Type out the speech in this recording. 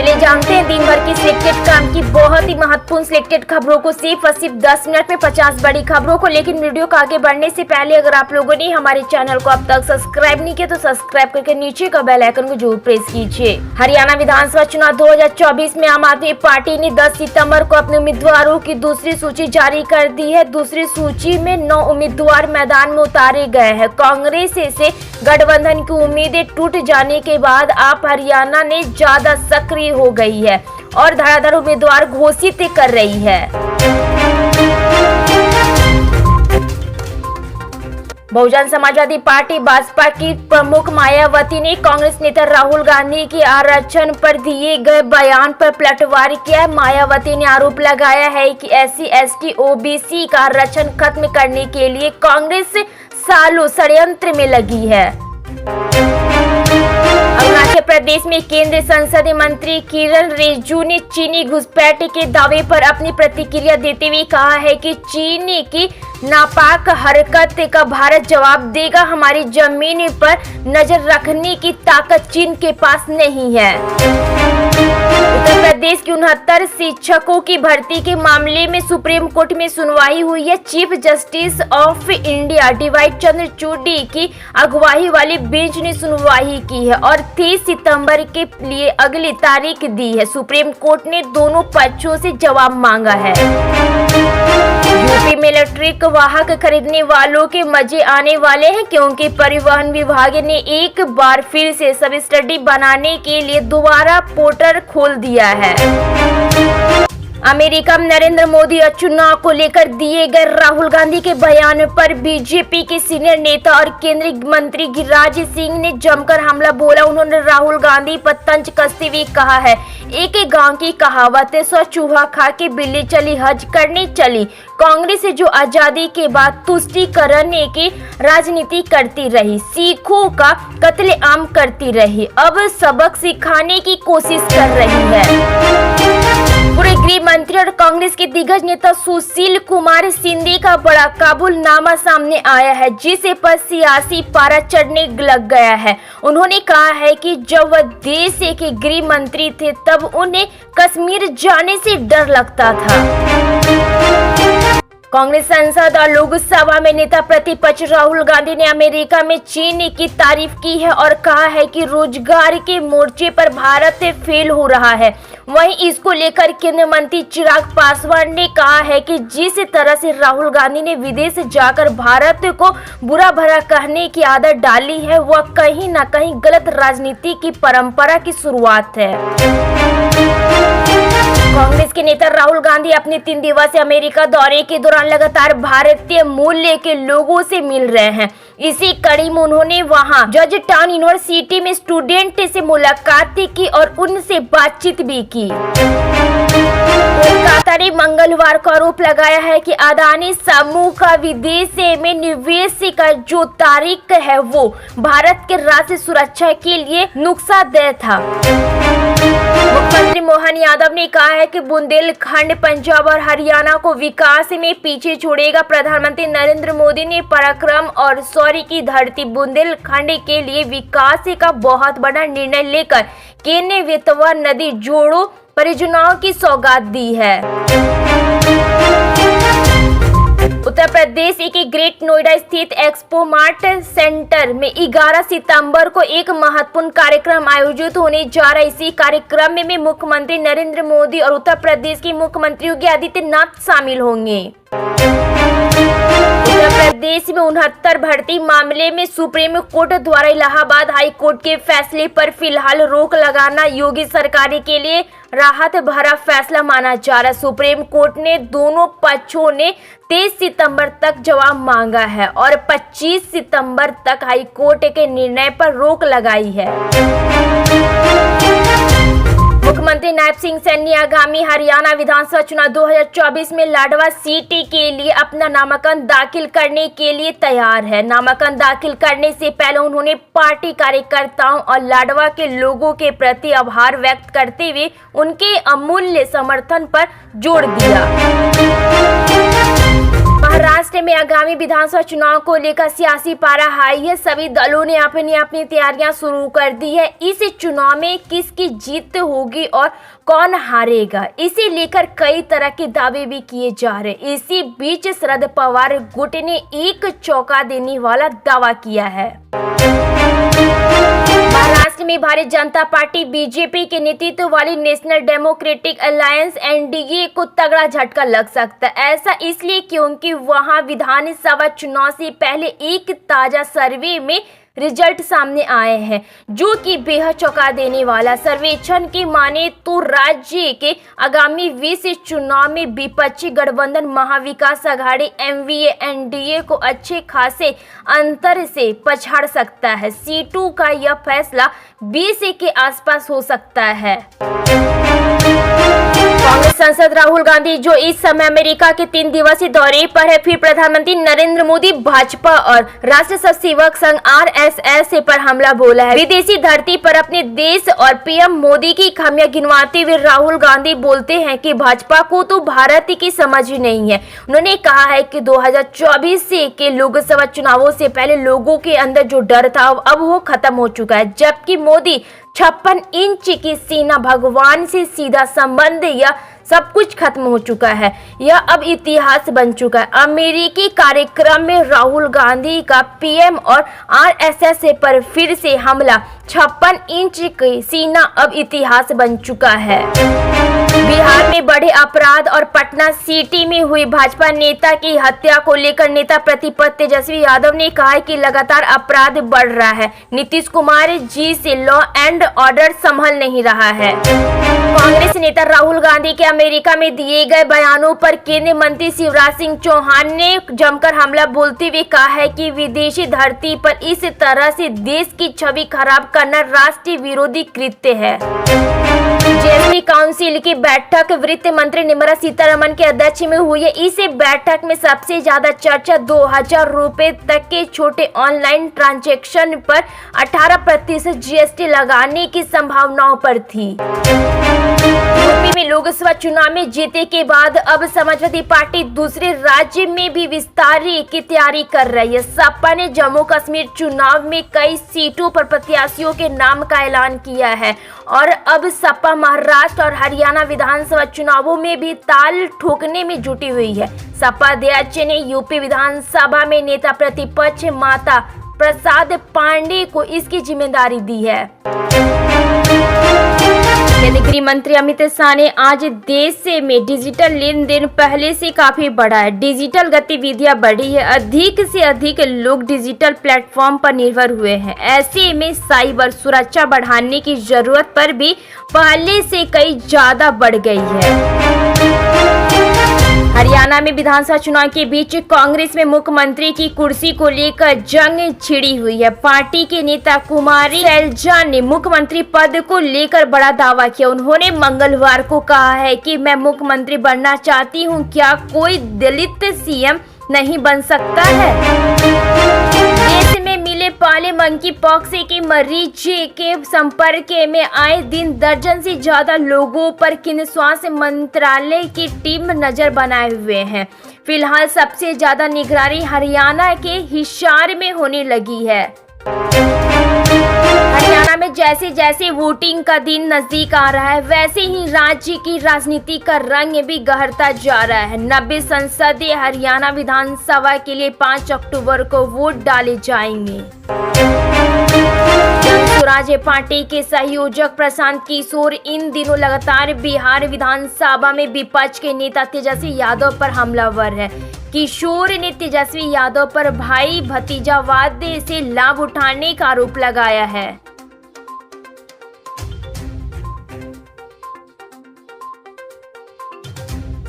चलिए जानते हैं दिन भर की सिलेक्टेड काम की बहुत ही महत्वपूर्ण सिलेक्टेड खबरों को सिर्फ और सिर्फ 10 मिनट में 50 बड़ी खबरों को। लेकिन वीडियो को आगे बढ़ने से पहले अगर आप लोगों ने हमारे चैनल को अब तक सब्सक्राइब नहीं किया तो सब्सक्राइब करके नीचे का बेल आइकन को जरूर प्रेस कीजिए। हरियाणा विधानसभा चुनाव 2024 में आम आदमी पार्टी ने 10 सितंबर को अपने उम्मीदवारों की दूसरी सूची जारी कर दी है। दूसरी सूची में 9 उम्मीदवार मैदान में उतारे गए हैं। कांग्रेस से गठबंधन की उम्मीदें टूट जाने के बाद आप हरियाणा ने ज्यादा सक्रिय हो गई है और धड़ाधड़ उम्मीदवार घोषित कर रही है। बहुजन समाजवादी पार्टी भाजपा की प्रमुख मायावती ने कांग्रेस नेता राहुल गांधी के आरक्षण पर दिए गए बयान पर पलटवार किया। मायावती ने आरोप लगाया है कि SC ST OBC का आरक्षण खत्म करने के लिए कांग्रेस सालों षड्यंत्र में लगी है। अरुणाचल प्रदेश में केंद्रीय संसदीय मंत्री किरण रिजिजू ने चीनी घुसपैठ के दावे पर अपनी प्रतिक्रिया देते हुए कहा है कि चीन की नापाक हरकत का भारत जवाब देगा। हमारी जमीन पर नजर रखने की ताकत चीन के पास नहीं है। उत्तर प्रदेश के 69 शिक्षकों की भर्ती के मामले में सुप्रीम कोर्ट में सुनवाई हुई है। Chief justice of India DY Chandrachud की अगुवाई वाली बेंच ने सुनवाई की है और 30 सितंबर के लिए अगली तारीख दी है। सुप्रीम कोर्ट ने दोनों पक्षों से जवाब मांगा है। यूपी में इलेक्ट्रिक वाहक खरीदने वालों के मजे आने वाले हैं क्योंकि परिवहन विभाग ने एक बार फिर से सब स्टडी बनाने के लिए दोबारा पोर्टल खोल दिया है। अमेरिका में नरेंद्र मोदी और चुनाव को लेकर दिए गए राहुल गांधी के बयान पर बीजेपी के सीनियर नेता और केंद्रीय मंत्री गिरिराज सिंह ने जमकर हमला बोला। उन्होंने राहुल गांधी पर तंज कसते हुए कहा है, एक गांव की कहावत है, 100 चूहा खा के बिल्ली चली हज करने चली। कांग्रेस जो आजादी के बाद तुष्टीकरण की राजनीति करती रही, सिखों का कत्लेआम करती रही, अब सबक सिखाने की कोशिश कर रही है। पूर्व गृह मंत्री और कांग्रेस के दिग्गज नेता सुशील कुमार शिंदे का बड़ा काबुलनामा सामने आया है जिसे पर सियासी पारा चढ़ने लग गया है। उन्होंने कहा है कि जब वह देश के गृह मंत्री थे तब उन्हें कश्मीर जाने से डर लगता था। कांग्रेस संसद और लोकसभा में नेता प्रतिपक्ष राहुल गांधी ने अमेरिका में चीन की तारीफ की है और कहा है कि रोजगार के मोर्चे पर भारत फेल हो रहा है। वहीं इसको लेकर केंद्रीय मंत्री चिराग पासवान ने कहा है कि जिस तरह से राहुल गांधी ने विदेश जाकर भारत को बुरा भला कहने की आदत डाली है वह कहीं न कहीं गलत राजनीति की परंपरा की शुरुआत है। कांग्रेस के नेता राहुल गांधी अपने 3 दिवसीय अमेरिका दौरे के दौरान लगातार भारतीय मूल्य के लोगों से मिल रहे हैं। इसी कड़ी में उन्होंने वहां जॉर्ज टाउन यूनिवर्सिटी में स्टूडेंट से मुलाकात की और उनसे बातचीत भी की। कोलकाता ने मंगलवार को आरोप लगाया है कि अदानी समूह का विदेश में निवेश का जो तारीख है वो भारत के राष्ट्रीय सुरक्षा के लिए नुकसानदेह था। मुख्यमंत्री मोहन यादव ने कहा है कि बुंदेलखंड पंजाब और हरियाणा को विकास में पीछे छोड़ेगा। प्रधानमंत्री नरेंद्र मोदी ने पराक्रम और शौर्य की धरती बुंदेलखंड के लिए विकास का बहुत बड़ा निर्णय लेकर केन्य वेतवा नदी जोड़ो परियोजनाओं की सौगात दी है। उत्तर प्रदेश के ग्रेट नोएडा स्थित एक्सपो मार्ट सेंटर में 11 सितंबर को एक महत्वपूर्ण कार्यक्रम आयोजित होने जा रहा है। इसी कार्यक्रम में मुख्यमंत्री नरेंद्र मोदी और उत्तर प्रदेश के मुख्यमंत्री योगी आदित्यनाथ शामिल होंगे। उत्तर प्रदेश में 69 भर्ती मामले में सुप्रीम कोर्ट द्वारा इलाहाबाद हाई कोर्ट के फैसले पर फिलहाल रोक लगाना योगी सरकार के लिए राहत भरा फैसला माना जा रहा है। सुप्रीम कोर्ट ने दोनों पक्षों ने 23 सितंबर तक जवाब मांगा है और 25 सितंबर तक हाई कोर्ट के निर्णय पर रोक लगाई है। मुख्यमंत्री नायब सिंह सैनी आगामी हरियाणा विधानसभा चुनाव 2024 में लाडवा सीट के लिए अपना नामांकन दाखिल करने के लिए तैयार है। नामांकन दाखिल करने से पहले उन्होंने पार्टी कार्यकर्ताओं और लाडवा के लोगों के प्रति आभार व्यक्त करते हुए उनके अमूल्य समर्थन पर जोर दिया। महाराष्ट्र में आगामी विधानसभा चुनाव को लेकर सियासी पारा हाई है। सभी दलों ने अपनी अपनी तैयारियां शुरू कर दी है। इस चुनाव में किसकी जीत होगी और कौन हारेगा, इसे लेकर कई तरह के दावे भी किए जा रहे हैं। इसी बीच शरद पवार गुट ने एक चौंका देने वाला दावा किया है। महाराष्ट्र में भारतीय जनता पार्टी बीजेपी के नेतृत्व वाली नेशनल डेमोक्रेटिक अलायंस एनडीए को तगड़ा झटका लग सकता है। ऐसा इसलिए क्योंकि वहां विधानसभा चुनाव से पहले एक ताजा सर्वे में रिजल्ट सामने आए हैं, जो कि बेहद चौंका देने वाला। सर्वेक्षण की माने तो राज्य के आगामी 20 चुनाव में विपक्षी गठबंधन महाविकास आघाड़ी एमवीए एनडीए को अच्छे खासे अंतर से पछाड़ सकता है। सीटों का यह फैसला 20 के आसपास हो सकता है। कांग्रेस सांसद राहुल गांधी, जो इस समय अमेरिका के 3 दिवसीय दौरे पर है, फिर प्रधानमंत्री नरेंद्र मोदी, भाजपा और राष्ट्रीय स्वयंसेवक संघ आरएसएस पर हमला बोला है। विदेशी धरती पर अपने देश और पीएम मोदी की खामियां गिनवाते हुए राहुल गांधी बोलते हैं कि भाजपा को तो भारत की समझ ही नहीं है। उन्होंने कहा है कि 2024 के लोकसभा चुनावों से पहले लोगों के अंदर जो डर था अब वो खत्म हो चुका है, जबकि मोदी 56 इंच की सीना, भगवान से सीधा संबंध, यह सब कुछ खत्म हो चुका है। यह अब इतिहास बन चुका है। अमेरिकी कार्यक्रम में राहुल गांधी का पीएम और आरएसएस पर फिर से हमला, 56 इंच की सीना अब इतिहास बन चुका है। बिहार में बढ़े अपराध और पटना सिटी में हुई भाजपा नेता की हत्या को लेकर नेता प्रतिपक्ष तेजस्वी यादव ने कहा है कि लगातार अपराध बढ़ रहा है। नीतीश कुमार जी से लॉ एंड ऑर्डर संभल नहीं रहा है। कांग्रेस नेता राहुल गांधी के अमेरिका में दिए गए बयानों पर केंद्रीय मंत्री शिवराज सिंह चौहान ने जमकर हमला बोलते हुए कहा है कि विदेशी धरती पर इस तरह से देश की छवि खराब करना राष्ट्रीय विरोधी कृत्य है। जीएसटी काउंसिल की बैठक वित्त मंत्री निर्मला सीतारमण के अध्यक्ष में हुई है। इस बैठक में सबसे ज्यादा चर्चा 2000 रुपए तक के छोटे ऑनलाइन ट्रांजैक्शन पर 18% जीएसटी लगाने की संभावनाओं पर थी। यूपी में लोकसभा चुनाव में जीते के बाद अब समाजवादी पार्टी दूसरे राज्य में भी विस्तार की तैयारी कर रही है। सपा ने जम्मू कश्मीर चुनाव में कई सीटों पर प्रत्याशियों के नाम का ऐलान किया है और अब सपा महाराष्ट्र और हरियाणा विधानसभा चुनावों में भी ताल ठोकने में जुटी हुई है। सपा अध्यक्ष ने यूपी विधानसभा में नेता प्रतिपक्ष माता प्रसाद पांडे को इसकी जिम्मेदारी दी है। केंद्रीय गृह मंत्री अमित शाह ने आज देश में डिजिटल लेन देन पहले से काफी बढ़ा है। डिजिटल गतिविधियां बढ़ी है। अधिक से अधिक लोग डिजिटल प्लेटफॉर्म पर निर्भर हुए हैं। ऐसे में साइबर सुरक्षा बढ़ाने की जरूरत पर भी पहले से कई ज्यादा बढ़ गई है। हरियाणा में विधानसभा चुनाव के बीच कांग्रेस में मुख्यमंत्री की कुर्सी को लेकर जंग छिड़ी हुई है। पार्टी के नेता कुमारी शैलजा ने मुख्यमंत्री पद को लेकर बड़ा दावा किया। उन्होंने मंगलवार को कहा है कि मैं मुख्यमंत्री बनना चाहती हूं, क्या कोई दलित सीएम नहीं बन सकता है? देश में मिले पहले मंकी पॉक्स के मरीज के संपर्क में आए दिन दर्जन से ज्यादा लोगों पर केंद्रीय स्वास्थ्य मंत्रालय की टीम नजर बनाए हुए हैं। फिलहाल सबसे ज्यादा निगरानी हरियाणा के हिसार में होने लगी है। हरियाणा में जैसे जैसे वोटिंग का दिन नजदीक आ रहा है, वैसे ही राज्य की राजनीति का रंग भी गहरता जा रहा है। 90 संसदीय हरियाणा विधानसभा के लिए 5 अक्टूबर को वोट डाले जाएंगे। स्वराज पार्टी के संयोजक प्रशांत किशोर इन दिनों लगातार बिहार विधानसभा में विपक्ष के नेता तेजस्वी यादव पर हमलावर है। किशोर ने तेजस्वी यादव पर भाई भतीजावाद से लाभ उठाने का आरोप लगाया है।